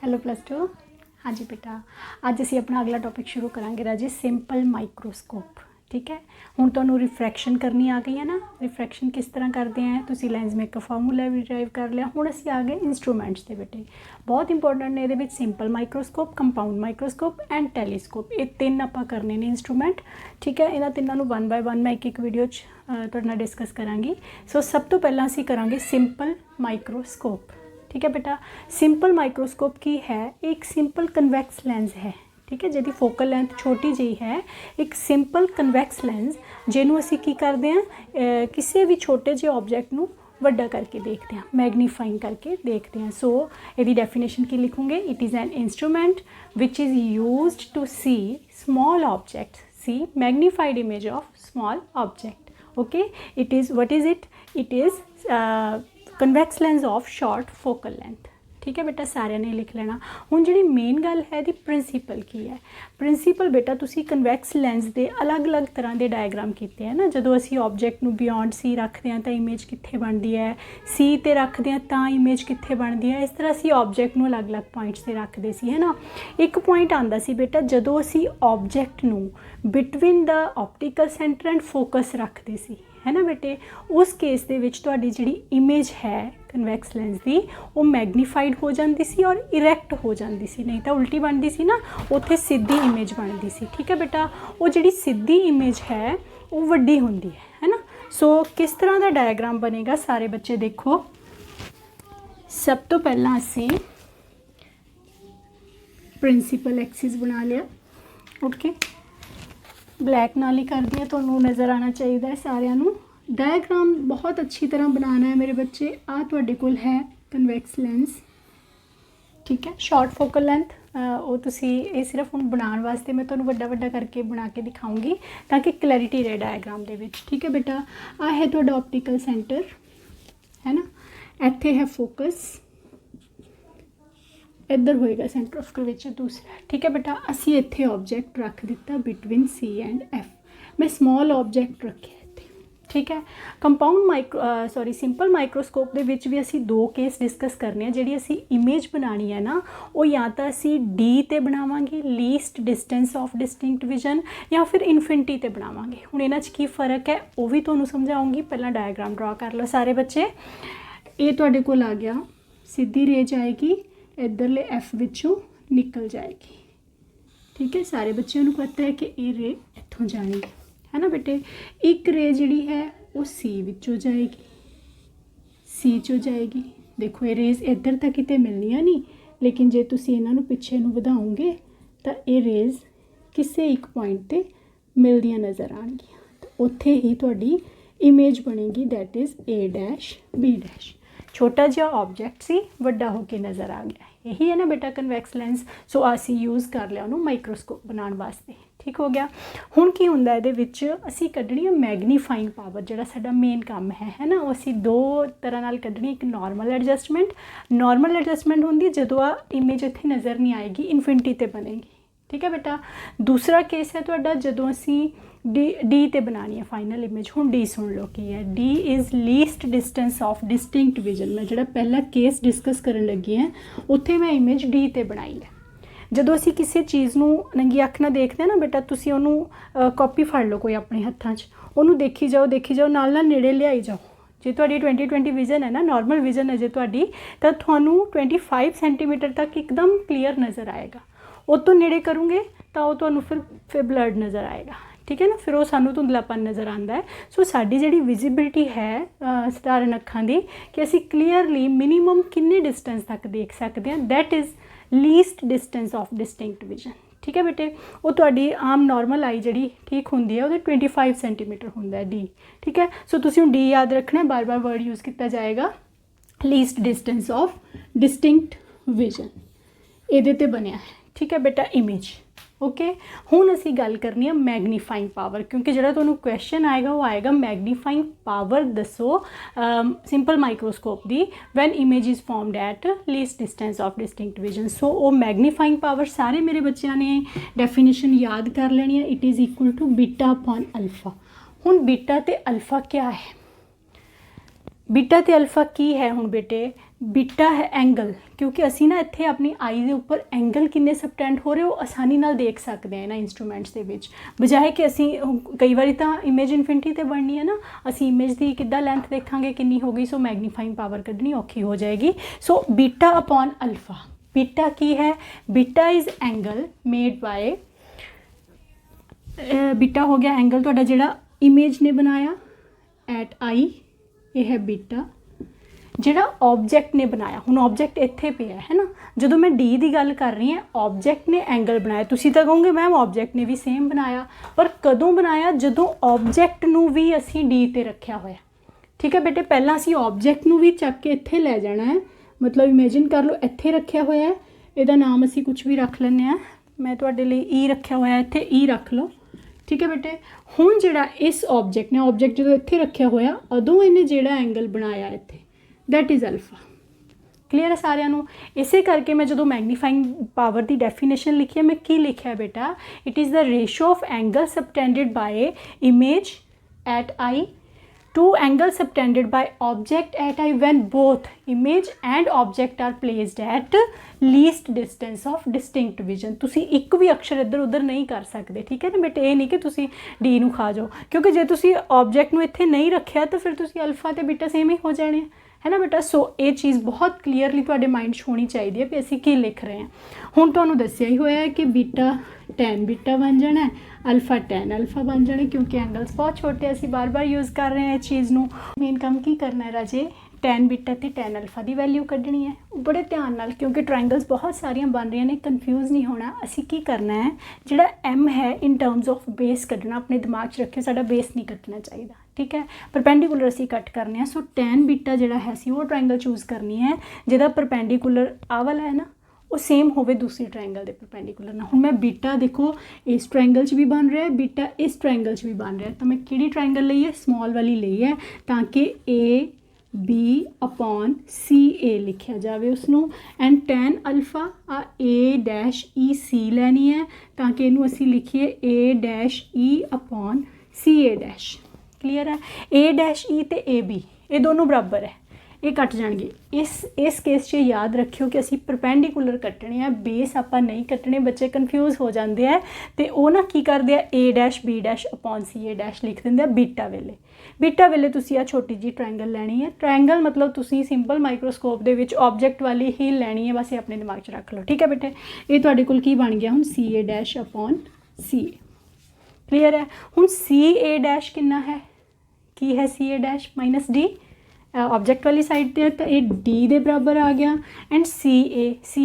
Hello plus two. हाँ जी बेटा, अज असी अपना अगला टॉपिक शुरू करांगे राजे सिंपल माइक्रोस्कोप। ठीक है, हुण तुहानूं रिफ्रैक्शन करनी आ गई है ना। रिफ्रैक्शन किस तरह करते हैं, तुसीं लेंस मेकर फार्मूला भी ड्राइव कर लिया। हुण असी आ गए इंस्ट्रूमेंट्स के बेटे, बहुत इंपॉर्टेंट ने ये simple microscope, compound microscope and telescope. ये तीन आपां करने ने इंस्ट्रूमेंट। ठीक है, इन्हां तिन्नां नूं वन बाय वन मैं एक वीडियो तुहाडे नाल डिस्कस करांगी। सो सब तो पहलां असी करांगे सिंपल माइक्रोस्कोप। ठीक है बेटा, सिंपल माइक्रोस्कोप की है, एक सिंपल कन्वैक्स लेंस है। ठीक है, जिहदी फोकल लेंथ छोटी जी है, एक सिंपल कन्वैक्स लेंस जिन्हों असी की करते हैं किसी भी छोटे जे ऑब्जैक्ट नूं वड्डा करके देखते हैं, मैगनीफाइंग करके देखते हैं। सो यदि डेफिनेशन की लिखूंगे, it is an instrument which is used to see small object, see magnified image of small object. Okay, it is what is it, it is convex lens of short focal length. ठीक है बेटा, सारे ने लिख लेना। हुण जिहड़ी main गल है दी प्रिंसीपल की है। प्रिंसीपल बेटा तुसी कन्वैक्स लेंस दे अलग अलग तरह के डायग्राम किए हैं ना। जदों असी ऑब्जैक्ट नूं बियॉन्ड सी रखते हैं तो इमेज कित्थे बनती है, सी ते रखते हैं तो इमेज कित्थे बनती है। इस तरह असी ऑब्जैक्ट नूं अलग अलग पॉइंट्स से रखते सी, है ना। एक पॉइंट आंदा सी बेटा, जदों असी ऑब्जैक्ट नूं between the optical centre and focus रखते सी, है ना बेटे। उस केस दे विच तुहाडी जिहड़ी इमेज है कन्वैक्स लेंस की, वो मैगनीफाइड हो जाती सी और इरैक्ट हो जाती सी, नहीं तो उल्टी बनती सी ना, उत्थे सीधी इमेज बनती सी। ठीक है बेटा, वो जिहड़ी सीधी इमेज है वो वड्डी होंदी है ना। सो किस तरह का डायग्राम बनेगा, सारे बच्चे देखो। सब तो पहला असी प्रिंसीपल एक्सिस बना लिया। ओके, ब्लैक नाल ही कर दिया, तुहानूं नज़र आना चाहिए सारिਆਂ ਨੂੰ। डायग्राम बहुत अच्छी तरह बनाना है मेरे बच्चे। आ तुहाडे कोल है कन्वैक्स लेंस, ठीक है, शॉर्ट फोकल लेंथ। वो तुसी ये सिर्फ हुण बनाने वास्ते मैं तुहानूं वड्डा वड्डा करके बना के दिखाऊंगी ताकि क्लैरिटी रहे डायग्राम दे विच। ठीक है बेटा, आ है तुहाडा ऑप्टिकल सेंटर, है ना। इत्थे है फोकस, इधर होएगा सेंटर ऑफ कर्वेचर दूसरा। ठीक है बेटा, असी इत्थे ऑब्जैक्ट रख दिता बिटवीन सी एंड एफ। मैं स्मॉल ऑब्जैक्ट रखे इत्थे। ठीक है, कंपाउंड सिंपल माइक्रोस्कोप दे विच भी असी दो केस डिस्कस करने हैं। जिहड़ी असी इमेज बनानी है ना, वो या तो असी डी ते बनावांगे, least distance of distinct vision, या फिर इनफिनिटी ते बनावांगे। हुण इन्हां च की फर्क है वो भी तुहानूं समझाऊंगी। पहला डायग्राम ड्रॉ कर लो सारे बच्चे। ये तुहाडे कोल आ गया, सीधी रेज आएगी, इधरले एफ विचों निकल जाएगी। ठीक है, सारे बच्चों को पता है कि ये रे इत्थों जाएगी, है ना बेटे। एक रे जिहड़ी है वो सी विचों जाएगी, सी चो जाएगी। देखो ये रेज इधर तक किते मिलनियां नहीं, लेकिन जे तुसीं इन्हां नूं पिछे नूं वधाओगे तो ये रेज किसी एक पॉइंट ते मिलदियां नज़र आउणगियां, तो उत्थे ही तुहाडी इमेज बनेगी, that is A dash B dash. छोटा जिहा ऑब्जैक्ट सी वड्डा होके नज़र आ गया, यही है ना बेटा कन्वैक्स लेंस। सो असी यूज़ कर लिया उन्होंने माइक्रोस्कोप बनाने वास्ते। ठीक हो गया। हुण की हुंदा इहदे विच असी कड्ढणी है मैगनीफाइंग पावर, जिहड़ा साडा मेन काम है ना। वो असी दो तरह नाल कड्ढणी, एक नॉर्मल एडजस्टमेंट। नॉर्मल एडजस्टमेंट हुंदी जदों आ इमेज इत्थे नज़र नहीं आएगी, इनफिनिटी ते बनेगी। ठीक है बेटा, दूसरा केस है तुहाडा जदों असी डी ते बनानी है फाइनल इमेज। हुण डी सुन लो की है, D is least distance of distinct vision. मैं जिहड़ा पहला केस डिस्कस करन लगी है उत्थे मैं इमेज डी ते बनाई है। जदों असी किसी चीज़ नूं नंगी अख नाल देखते हैं ना बेटा, तुसीं उहनूं कॉपी फड़ लो कोई अपने हत्थां 'च, उहनूं देखी जाओ नाल नाल नेड़े लियाई जाओ। जे तुहाडी 20/20 विजन है ना, नॉर्मल विजन है जे तुहाडी, तां तुहानूं 25 सेंटीमीटर तक एकदम क्लीयर नज़र आएगा। उस तो नेड़े करूँगे तो वो तुहानूं फिर ब्लर्ड नज़र आएगा। ठीक है ना, फिर वो सानूं धुंधलापन नज़र आता है। सो साडी जिहड़ी विजिबिलिटी है सधारण अखां दी, कि असी क्लीयरली मिनीमम किन्ने डिस्टेंस तक देख सकते हैं, that is least distance of distinct vision. ठीक है बेटे, वो तुहाडी आम नॉर्मल आई जिहड़ी ठीक हुंदी है, वो 25 सेंटीमीटर हुंदा है डी। ठीक है, सो तुसीं हुण डी याद रखना, बार बार वर्ड यूज़ किया जाएगा, least distance of distinct vision. इहदे ते बनिया है। ठीक है बेटा, इमेज। ओके, हुण असी गल करनी है मैगनीफाइंग पावर, क्योंकि जिहड़ा तुहानूं क्वेश्चन आएगा वो आएगा मैगनीफाइंग पावर दसो सिंपल माइक्रोस्कोप दी when image is formed at least distance of distinct vision. So वो मैगनीफाइंग पावर सारे मेरे बच्चों ने डेफिनेशन याद कर लेनी है। It is equal to beta upon alpha. हुण बीटा ते अल्फा क्या है, बीटा ते अल्फा की है हुण बेटे, बीटा है एंगल, क्योंकि असी ना इत्थे अपनी आई दे उपर एंगल किन्ने सबटेंड हो रहे हो आसानी नाल देख सकते हैं इन्हां इंस्ट्रूमेंट्स दे विच, बजाए कि असी कई बारी तो इमेज इनफिनिटी ते बननी है ना, असी इमेज की किद्दां लेंथ देखांगे किन्नी हो गई, सो मैगनीफाइंग पावर कढ़नी औखी हो जाएगी। So beta upon alpha, beta की है, beta is angle made by, beta हो गया एंगल तुहाडा जिहड़ा इमेज ने बनाया एट आई, ये है बीटा जिहड़ा ऑब्जेक्ट ने बनाया। हुण ऑब्जेक्ट इत्थे पिया है ना, जो मैं डी की गल कर रही हैं ऑब्जेक्ट ने एंगल बनाया, तुसीं तां कहोगे मैम ऑब्जेक्ट ने भी सेम बनाया, पर कदों बनाया, जदों ऑब्जेक्ट नूं भी असीं डी ते रखिया होया। ठीक है बेटे, पहलां असीं ऑब्जेक्ट नूं भी चक के इत्थे लै जाना है, मतलब इमेजिन कर लो इत्थे रखिया होया है, इहदा नाम असीं कुछ भी रख लैंदे आ, मैं तुहाडे लई ई रखिया होया, इत्थे ई रख लो। ठीक है बेटे, हुण जिहड़ा इस ऑब्जेक्ट ने, ऑब्जेक्ट जो इत्थे रखिया होया उदों इहने जिहड़ा एंगल बनाया इत्थे दैट इज़ अल्फा। क्लीयर है सारिਆਂ ਨੂੰ। इसे करके मैं जो मैगनीफाइंग पावर की डेफिनेशन लिखी है, मैं की लिखा है बेटा, it is the ratio of angle subtended by image at eye to angle subtended by object at eye when both image and object are placed at least distance of distinct vision. तुसी एक भी अक्षर इधर उधर नहीं कर सकते। ठीक है ना बेटे, ये नहीं कि तुसी डी नू खा जाओ, क्योंकि जे तुसी ऑब्जेक्ट नू इत्थे नहीं रखिया तो फिर तुसी अल्फा ते बीटा सेम ही हो जाने है ना बेटा। सो ये चीज़ बहुत क्लीयरली तुहाडे माइंड 'च होनी चाहिए भी असीं की लिख रहे हैं। हुण तुहानूं दस्सिया ही होया है कि बीटा टैन बीटा बन जाना है, अल्फा टैन अल्फा बन जाने, क्योंकि एंगल्स बहुत छोटे असीं बार बार यूज़ कर रहे हैं इस चीज़ नूं। मेन काम की करना है राजे, टैन बीटा ते टैन अल्फा की वैल्यू कढ़नी है बड़े ध्यान नाल, क्योंकि ट्रायंगल्स बहुत सारियां बन रही ने, कन्फ्यूज़ नहीं होना। असीं की करना है, जिहड़ा एम है इन टर्म्स ऑफ बेस कढ़ना, अपने दिमाग 'च रखियो, साडा बेस नहीं कटना चाहिए। ठीक है, परपेंडिकुलर असीं कट करने हैं। सो टैन बीटा जिहड़ा है असीं वो ट्रायंगल चूज़ करनी है जिहदा परपेंडिकुलर आ वाला है ना वो सेम होवे दूसरी ट्रायंगल के परपेंडिकुलर ना। हुण मैं बीटा देखो इस ट्रायंगल च भी बन रहा है, बीटा इस ट्रायंगल च भी बन रहा है, तो मैं किहड़ी ट्रायंगल लई है, स्मॉल वाली लई है, ताकि A B upon C A लिखिया जाए उसनों, एंड टैन अल्फा आ ए डैश ई सी लैनी है, ताकि इनू असी लिखिए A dash E upon C A dash. Clear है, ए डैश ई ते ए बी ये दोनों बराबर है, ये कट जाएंगे। इस केस 'च याद रखियो कि असी परपेंडिकुलर कट्टने हैं, बेस आपां नहीं कट्टने, बच्चे कन्फ्यूज़ हो जाते हैं तो वो ना की करते हैं ए dash B dash upon C A dash लिख देंगे बीटा वेले। बीटा वेले तुसी आ छोटी जी ट्रायंगल लैनी है, ट्रायंगल मतलब तुसी simple microscope they which object वाली ही लैनी है, बस ये अपने दिमाग 'च रख लो। ठीक है बेटे, ये तुहाडे कोल की बन गया हुण सी A dash upon C A. Clear है, हुण सी ए डैश कितना है, की है सी A dash minus D, object वाली साइड पे तो ये डी दे बराबर आ गया, एंड सी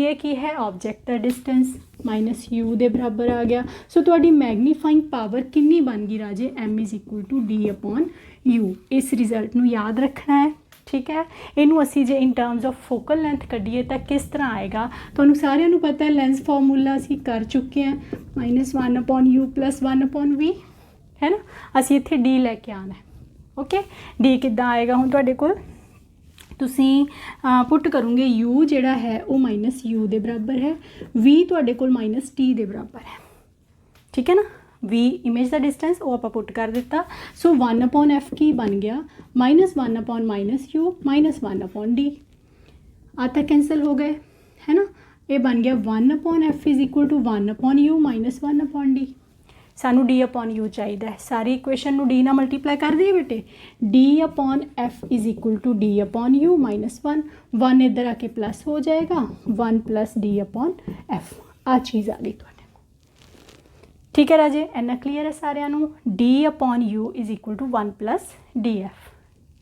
ए की है ऑब्जेक्ट का डिस्टेंस माइनस यू दे बराबर आ गया। सो तुहाडी मैगनीफाइंग पावर कितनी बन गई राजे, M is equal to D upon U. इस रिजल्ट नूं याद रखना है। ठीक है, इनू असी जे in terms of focal length कढ़िए तो किस तरह आएगा, तुहानूं सारिਆਂ ਨੂੰ पता है लेंस फॉर्मूला असी कर चुके हैं, -1 upon u plus 1 upon v है ना, असी इत्थे डी लैके आना है। ओके, डी किद्दां आएगा, हुण तुहाडे कोल तुसीं पुट करोगे यू जिहड़ा है वो माइनस यू दे बराबर है, वी तुहाडे कोल माइनस टी दे बराबर है। ठीक है ना, वी इमेज का डिस्टेंस वो आप पुट कर दिता। सो 1 अपॉन एफ की बन गया -1 upon minus u -1 upon d, आता कैंसल हो गए है ना, ये बन गया 1 upon f is equal to 1 upon u -1 upon d. सानू डी अपॉन यू चाहिए, सारी इक्वेशन नू डी ना मल्टीप्लाई कर दिए बेटे, d upon f is equal to D upon u -1 इधर आके प्लस हो जाएगा 1 प्लस डी अपॉन एफ, आ चीज़ आ गई तुहाडे। ठीक है राजे, इन्ना क्लीयर है सारिਆਂ ਨੂੰ, d upon u is equal to 1 plus d f.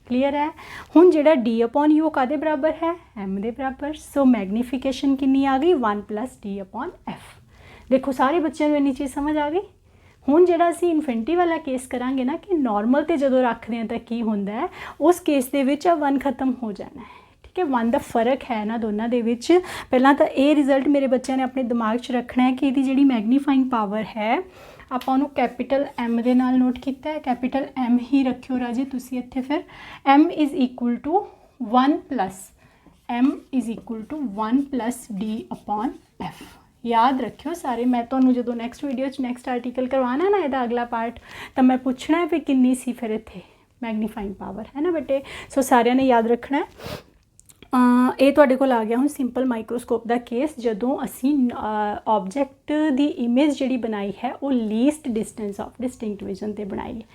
Clear है, हुण जिहड़ा डी अपॉन यू कादे बराबर है, एम दे बराबर। सो मैगनीफिकेशन कितनी आ गई 1 प्लस डी अपॉन एफ। देखो सारे बच्चों को इन्नी चीज़ समझ आ गई। हुण जिहड़ा असीं इन्फिनिटी वाला केस करांगे ना कि नॉर्मल ते जदों रखदे हैं तो की हुंदा है, उस केस दे विच 1 खत्म हो जाना है। ठीक है, 1 दा फर्क है ना दोनों दे विच। पहलां तां ये रिजल्ट मेरे बच्चों ने अपने दिमाग 'च रखना है कि इहदी जिहड़ी मैगनीफाइंग पावर है आपां उहनूं कैपीटल एम दे नाल नोट कीता है, कैपीटल एम ही रखियो राजे तुसीं इत्थे। फिर m is equal to 1 plus m is equal to 1 plus d upon f. याद रखियो सारे, मैं तुहानूं जदों नैक्सट वीडियो नैक्सट आर्टिकल करवाना ना, इहदा अगला पार्ट, तो मैं पूछना है भी किन्नी सी फिर इत्थे मैगनीफाइंग पावर है ना बेटे। सो सारिਆਂ ने याद रखना है। ਇਹ ਤੁਹਾਡੇ ਕੋਲ ਆ ਗਿਆ ਹੁਣ ਸਿੰਪਲ ਮਾਈਕਰੋਸਕੋਪ ਦਾ ਕੇਸ, ਜਦੋਂ ਅਸੀਂ ਆਬਜੈਕਟ ਦੀ ਇਮੇਜ ਜਿਹੜੀ ਬਣਾਈ ਹੈ ਉਹ least distance of distinct vision 'ਤੇ ਬਣਾਈ ਹੈ।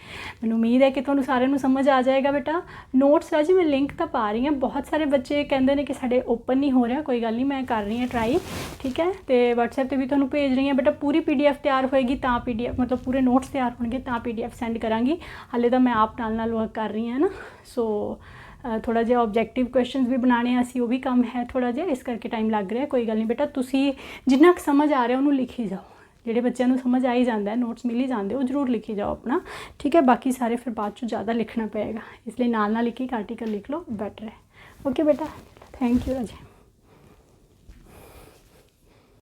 ਮੈਨੂੰ ਉਮੀਦ ਹੈ ਕਿ ਤੁਹਾਨੂੰ ਸਾਰਿਆਂ ਨੂੰ ਸਮਝ ਆ ਜਾਏਗਾ ਬੇਟਾ। ਨੋਟਸ ਰਾਜੀ ਮੈਂ ਲਿੰਕ ਤਾਂ ਪਾ ਰਹੀ ਹਾਂ, ਬਹੁਤ ਸਾਰੇ ਬੱਚੇ ਕਹਿੰਦੇ ਨੇ ਕਿ ਸਾਡੇ ਓਪਨ ਨਹੀਂ ਹੋ ਰਿਹਾ, ਕੋਈ ਗੱਲ ਨਹੀਂ, ਮੈਂ ਕਰ ਰਹੀ ਹਾਂ ਟਰਾਈ, ਠੀਕ ਹੈ। ਅਤੇ WhatsApp 'ਤੇ ਵੀ ਤੁਹਾਨੂੰ ਭੇਜ ਰਹੀ ਹਾਂ ਬੇਟਾ। ਪੂਰੀ PDF ਤਿਆਰ ਹੋਏਗੀ ਤਾਂ PDF ਮਤਲਬ ਪੂਰੇ ਨੋਟਸ ਤਿਆਰ ਹੋਣਗੇ ਤਾਂ PDF ਸੈਂਡ ਕਰਾਂਗੀ। ਹਾਲੇ ਤਾਂ ਮੈਂ ਆਪ ਨਾਲ ਵਰਕ ਕਰ ਰਹੀ ਹਾਂ ਨਾ। ਸੋ थोड़ा जिहा ऑब्जेक्टिव क्वेश्चन भी बनाने असी, वो भी काम है थोड़ा जिहा, इस करके टाइम लग रहा। कोई गल नहीं बेटा, तुसी जिन्ना क समझ आ रहा उन्होंने लिखी जाओ, ਜਿਹੜੇ ਬੱਚਿਆਂ ਨੂੰ ਸਮਝ ਆ ਹੀ ਜਾਂਦਾ ਹੈ, ਨੋਟਸ ਮਿਲ ਹੀ ਜਾਂਦੇ, ਉਹ ਜ਼ਰੂਰ ਲਿਖੀ ਜਾਓ ਆਪਣਾ, ਠੀਕ ਹੈ। ਬਾਕੀ ਸਾਰੇ ਫਿਰ ਬਾਅਦ 'ਚੋਂ ਜ਼ਿਆਦਾ ਲਿਖਣਾ ਪਏਗਾ, ਇਸ ਲਈ ਨਾਲ ਨਾਲ ਇੱਕ ਇੱਕ ਆਰਟੀਕਲ ਲਿਖ ਲਓ, ਬੈਟਰ ਹੈ। ਓਕੇ ਬੇਟਾ, ਥੈਂਕ ਯੂ ਰਾਜੇ।